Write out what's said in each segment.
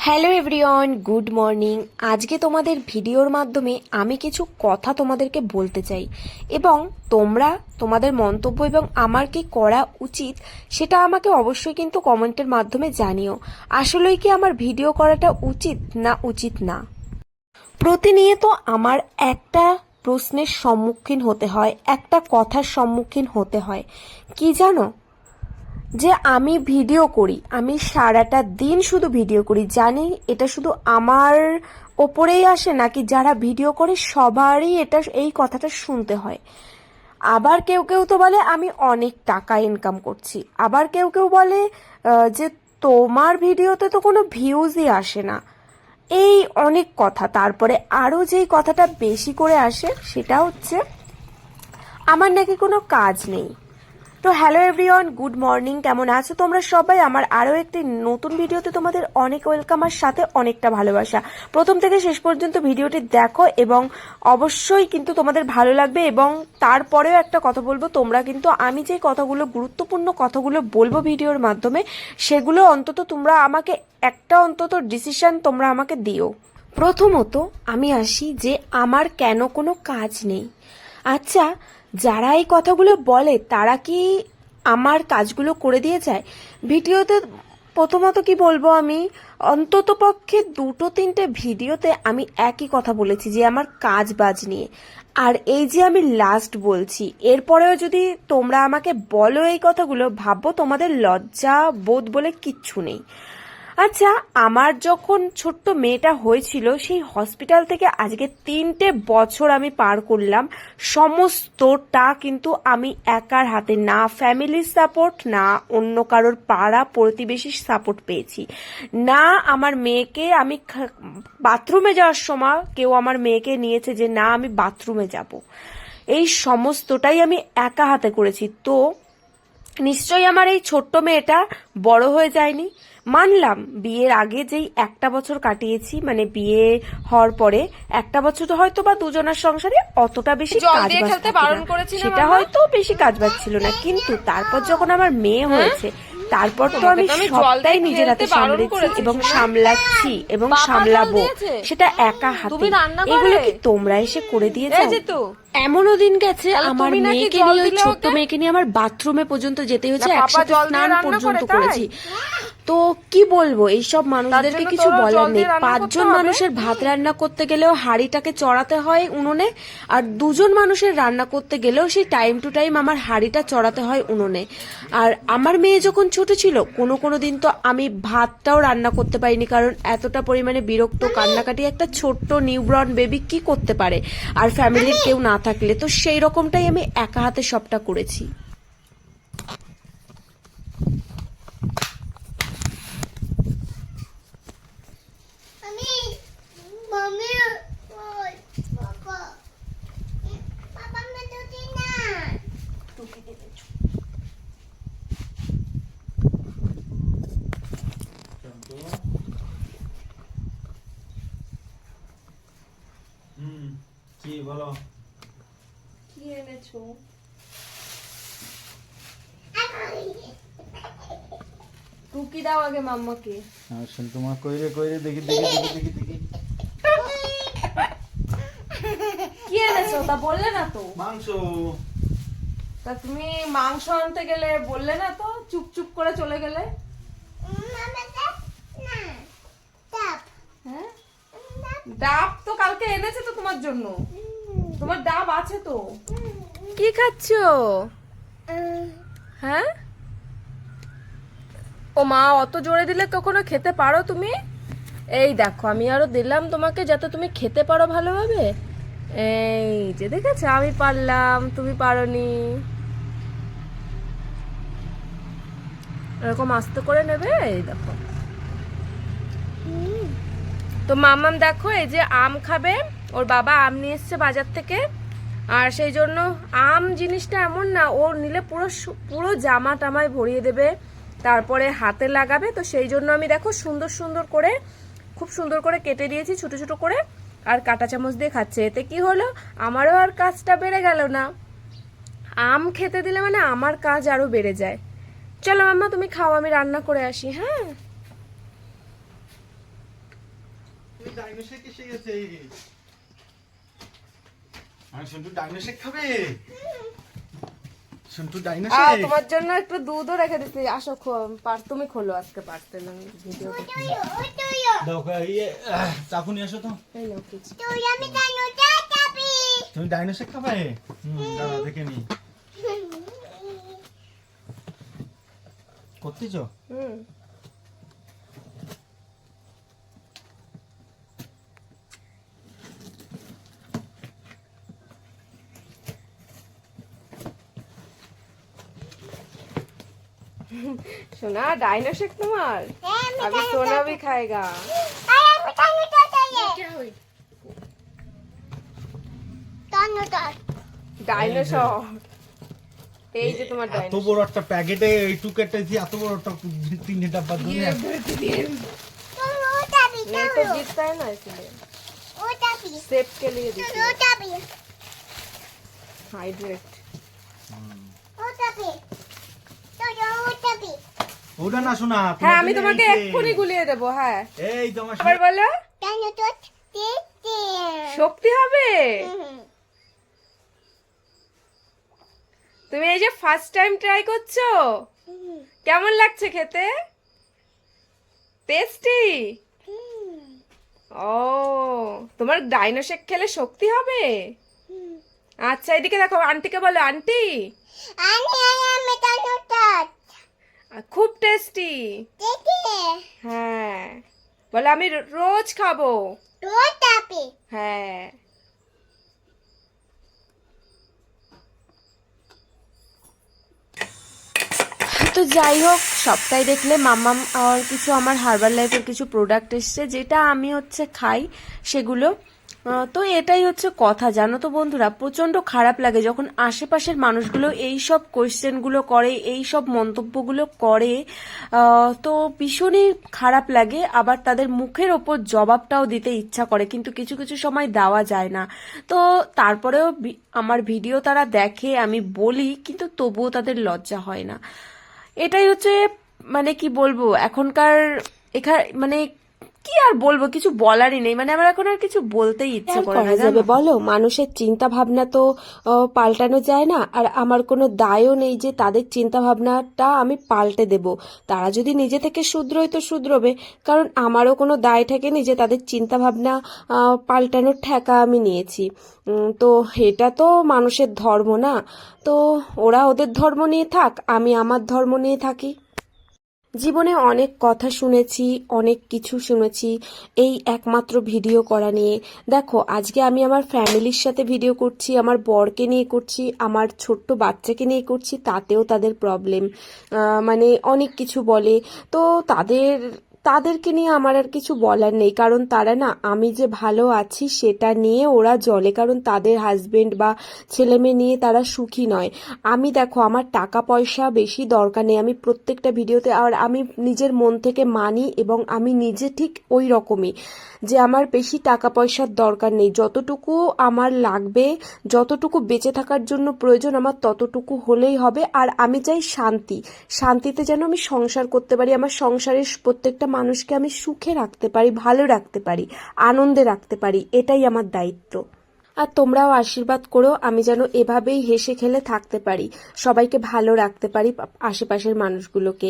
Hello everyone, good morning. আজকে তোমাদের ভিডিওর মাধ্যমে আমি কিছু কথা তোমাদেরকে বলতে চাই এবং তোমরা তোমাদের মন্তব্য এবং আমার কি করা উচিত সেটা আমাকে অবশ্যই কিন্তু কমেন্টের মাধ্যমে জানিও। আসলেই কি আমার ভিডিও করাটা উচিত না। প্রতিনিয়ত আমার একটা প্রশ্নের সম্মুখীন হতে হয়, একটা কথার সম্মুখীন হতে হয়। কি জানো, যে আমি ভিডিও করি, আমি সারাটা দিন শুধু ভিডিও করি। জানি এটা শুধু আমার ওপরেই আসে নাকি যারা ভিডিও করে সবারই এই কথাটা শুনতে হয়। আবার কেউ কেউ তো বলে আমি অনেক টাকা ইনকাম করছি, আবার কেউ কেউ বলে যে তোমার ভিডিওতে তো কোনো ভিউজই আসে না। এই অনেক কথা। তারপরে আরও যেই কথাটা বেশি করে আসে সেটা হচ্ছে আমার নাকি কোনো কাজ নেই। তো হ্যালো এভরিওয়ান, গুড মর্নিং। কেমন আছো তোমরা সবাই? আমার আরও একটি নতুন ভিডিওতে তোমাদের অনেক ওয়েলকাম, আর সাথে অনেকটা ভালোবাসা। প্রথম থেকে শেষ পর্যন্ত ভিডিওটি দেখো এবং অবশ্যই কিন্তু তোমাদের ভালো লাগবে। এবং তারপরেও একটা কথা বলবো, তোমরা কিন্তু আমি যে কথাগুলো, গুরুত্বপূর্ণ কথাগুলো বলবো ভিডিওর মাধ্যমে, সেগুলো অন্তত তোমরা আমাকে একটা অন্তত ডিসিশন তোমরা আমাকে দিও। প্রথমত আমি আসি যে আমার কেন কোনো কাজ নেই। আচ্ছা, যারা এই কথাগুলো বলে তারা কি আমার কাজগুলো করে দিয়ে যায়? ভিডিওতে প্রথমত কি বলবো, আমি অন্তত পক্ষে 2-3টে ভিডিওতে আমি একই কথা বলেছি যে আমার কাজ বাজ নিয়ে। আর এই যে আমি লাস্ট বলছি, এরপরেও যদি তোমরা আমাকে বলো এই কথাগুলো, ভাববো তোমাদের লজ্জা বোধ বলে কিচ্ছু নেই। আচ্ছা, আমার যখন ছোট্ট মেয়েটা হয়েছিল, সেই হসপিটাল থেকে আজকে 3টে বছর আমি পার করলাম। সমস্তটা কিন্তু আমি একার হাতে, না ফ্যামিলির সাপোর্ট, না অন্য কারোর পাড়া প্রতিবেশীর সাপোর্ট পেয়েছি, না আমার মেয়েকে আমি বাথরুমে যাওয়ার সময় কেউ আমার মেয়েকে নিয়েছে যে না আমি বাথরুমে যাব। এই সমস্তটাই আমি একা হাতে করেছি। তো নিশ্চয়ই আমার এই ছোট্ট মেয়েটা বড় হয়ে যায়নি। মানলাম বিয়ের আগে যেই একটা বছর কাটিয়েছি, মানে বিয়ে হওয়ার পরে একটা বছর তো হয়তো বা দুজনের সংসারে অতটা বেশি কাজবাজ সেটা হয়তো বেশি কাজবাজ ছিল না, কিন্তু তারপর যখন আমার মেয়ে হয়েছে, তারপর তো আমি সবটাই নিজের হাতে সামলেছি এবং সামলাচ্ছি এবং সামলাবো, সেটা একা হাতে। এগুলো কি তোমরা এসে করে দিয়েছো? এমনও দিন গেছে আমার মেয়েকে নিয়ে, ওই ছোট্ট মেয়েকে নিয়ে আমার বাথরুমে পর্যন্ত যেতে হয়েছে, একসাথে স্নান পর্যন্ত করেছি। তো কি বলবো, এইসব মানুষদেরকে কিছু বলার নেই। 5জন মানুষের ভাত রান্না করতে গেলেও হাঁড়িটাকে চড়াতে হয় উনুনে, আর 2জন মানুষের রান্না করতে গেলেও সেই টাইম টু টাইম আমার হাঁড়িটা চড়াতে হয় উনুনে। আর আমার মেয়ে যখন ছোট ছিল, কোনো দিন তো আমি ভাতটাও রান্না করতে পারিনি, কারণ এতটা পরিমাণে বিরক্ত, কান্নাকাটি। একটা ছোট্ট নিউবর্ন বেবি কি করতে পারে, আর ফ্যামিলির কেউ না থাকলে? তো সেই রকমটাই আমি একা হাতে সবটা করেছি। কি বলো, কি এনেছো? টুকি দাও আগে মাম্মাকে। তোমার কইরে কইরে দেখি দেখি দেখি দেখি দেখি কি এনেছো তা বললে না তো? মাংস। তা তুমি মাংস আনতে গেলে বললে না তো, চুপ চুপ করে চলে গেলে। হ্যাঁ, ডাব তো কালকে এনেছে তো তোমার জন্য, তোমার ডাব আছে তো। কি খাচ্ছো? হ্যাঁ, ও মা, অত জোরে দিলে কখনো খেতে পারো তুমি? এই দেখো, আমি আরো দিলাম তোমাকে যাতে তুমি খেতে পারো ভালোভাবে। এই যে দেখেছো, আমি পারলাম, তুমি পারোনি। এরকম আস্তে করে নেবে। এই দেখো, তো মাম্মাম দেখো, এই যে আম খাবে, ওর বাবা আম নিয়ে এসছে বাজার থেকে। আর সেই জন্য আম জিনিসটা এমন না, ও নিলে পুরো পুরো জামা টামায় ভরিয়ে দেবে, তারপরে হাতে লাগাবে। তো সেই জন্য আমি দেখো সুন্দর সুন্দর করে, খুব সুন্দর করে কেটে দিয়েছি ছোট ছোট করে, আর কাঁটা চামচ দিয়ে খাচ্ছে। এতে কি হলো, আমারও আর কাজটা বেড়ে গেল না। আম খেতে দিলে মানে আমার কাজ আরো বেড়ে যায়। চলো মাম্মা তুমি খাও, আমি রান্না করে আসি। হ্যাঁ। ডাইনোসেক এসে গেছে। আর সন্টু ডাইনোসেক খাবে। সন্টু ডাইনোসেক। তোমার জন্য একটু দুধও রেখে দিচ্ছি, আসো তুমি খোলো আজকে পারতেন ভিডিও। দাও ইয়ে চাকু নিয়ে আসো তো। এই নাও কিছু। তুমি ডাইনোসেক খাবে? দাঁড়া দেখে নি। করতেছ? सोना डायनासोर तुम्हार अभी सोना भी खाएगा। ডাইনোসর এই যে তোমার এত ডাইনোসর বড় একটা প্যাকেটে এইটুকু একটা এত বড় একটা 3 ডাব্বা দুধ ये तो गिरता है ना इसलिए सेफ के लिए दीजिए हाइड्रेट। ওটা না শোনা হ্যাঁ আমি তোমাকে এক্ষুনি গুলিয়ে দেবো। হ্যাঁ এই তোমার আবার বলো শক্তি হবে। তুমি এই যে ফার্স্ট টাইম ট্রাই করছো, কেমন লাগছে খেতে? টেস্টি? ও তোমার ডাইনোসেক খেলে শক্তি হবে? আচ্ছা এদিকে দেখো, আন্টিকে বলো আন্টি খুব টেস্টি। হ্যাঁ বলো আমি রোজ খাবো। হ্যাঁ তো যাই হোক, সবটাই দেখলে মাম্মাম আর কিছু আমার হার্বাল লাইফের কিছু প্রোডাক্ট এসছে যেটা আমি হচ্ছে খাই সেগুলো। তো এটাই হচ্ছে কথা, জানো তো বন্ধুরা, প্রচন্ড খারাপ লাগে যখন আশেপাশের মানুষগুলো এই সব কোয়েশ্চেনগুলো করে, এই সব মন্তব্যগুলো করে। তো ভীষণই খারাপ লাগে, আবার তাদের মুখের ওপর জবাবটাও দিতে ইচ্ছা করে, কিন্তু কিছু কিছু সময় দেওয়া যায় না। তো তারপরেও আমার ভিডিও তারা দেখে, আমি বলি, কিন্তু তবুও তাদের লজ্জা হয় না। এটাই হচ্ছে মানে কি বলবো এখনকার মানে কি আর বলবো, কিছু বলারই নেই। মানে আমার এখন আর কিছু বলতেই ইচ্ছে করে না। যাবে বলো, মানুষের চিন্তা ভাবনা তো পাল্টানো যায় না, আর আমার কোনো দায়ও নেই যে তাদের চিন্তা ভাবনাটা আমি পাল্টে দেব। তারা যদি নিজে থেকে শুধরোয় তো শুধরোবে, কারণ আমারও কোনো দায় থাকেনি যে তাদের চিন্তা ভাবনা পাল্টানোর ঠেকা আমি নিয়েছি। তো এটা তো মানুষের ধর্ম না, তো ওরা ওদের ধর্ম নিয়ে থাক, আমি আমার ধর্ম নিয়ে থাকি। জীবনে অনেক কথা শুনেছি, অনেক কিছু শুনেছি এই একমাত্র ভিডিও করা নিয়ে। দেখো আজকে আমি আমার ফ্যামিলির সাথে ভিডিও করছি, আমার বরকে নিয়ে করছি, আমার ছোট্ট বাচ্চাকে নিয়ে করছি, তাতেও তাদের প্রবলেম, মানে অনেক কিছু বলে। তো তাদেরকে নিয়ে আমার আর কিছু বলার নেই, কারণ তারা না আমি যে ভালো আছি সেটা নিয়ে ওরা জ্বলে, কারণ তাদের হাজবেন্ড বা ছেলে মেয়ে নিয়ে তারা সুখী নয়। আমি দেখো আমার টাকা পয়সা বেশি দরকার নেই, আমি প্রত্যেকটা ভিডিওতে, আর আমি নিজের মন থেকে মানি, এবং আমি নিজে ঠিক ওই রকমই যে আমার বেশি টাকা পয়সার দরকার নেই, যতটুকু আমার লাগবে, যতটুকু বেঁচে থাকার জন্য প্রয়োজন আমার ততটুকু হলেই হবে। আর আমি চাই শান্তিতে যেন আমি সংসার করতে পারি, আমার সংসারের প্রত্যেকটা মানুষকে আমি সুখে রাখতে পারি, ভালো রাখতে পারি, আনন্দে রাখতে পারি, এটাই আমার দায়িত্ব। আর তোমরাও আশীর্বাদ করো আমি যেন এভাবেই হেসে খেলে থাকতে পারি, সবাইকে ভালো রাখতে পারি, আশেপাশের মানুষগুলোকে,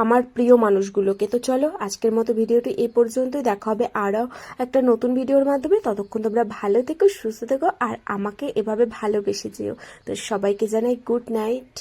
আমার প্রিয় মানুষগুলোকে। তো চলো আজকের মতো ভিডিওটি এই পর্যন্তই, দেখা হবে আরও একটা নতুন ভিডিওর মাধ্যমে। ততক্ষণ তোমরা ভালো থেকো, সুস্থ থেকো, আর আমাকে এভাবে ভালোবেসে যেও। তো সবাইকে জানাই গুড নাইট।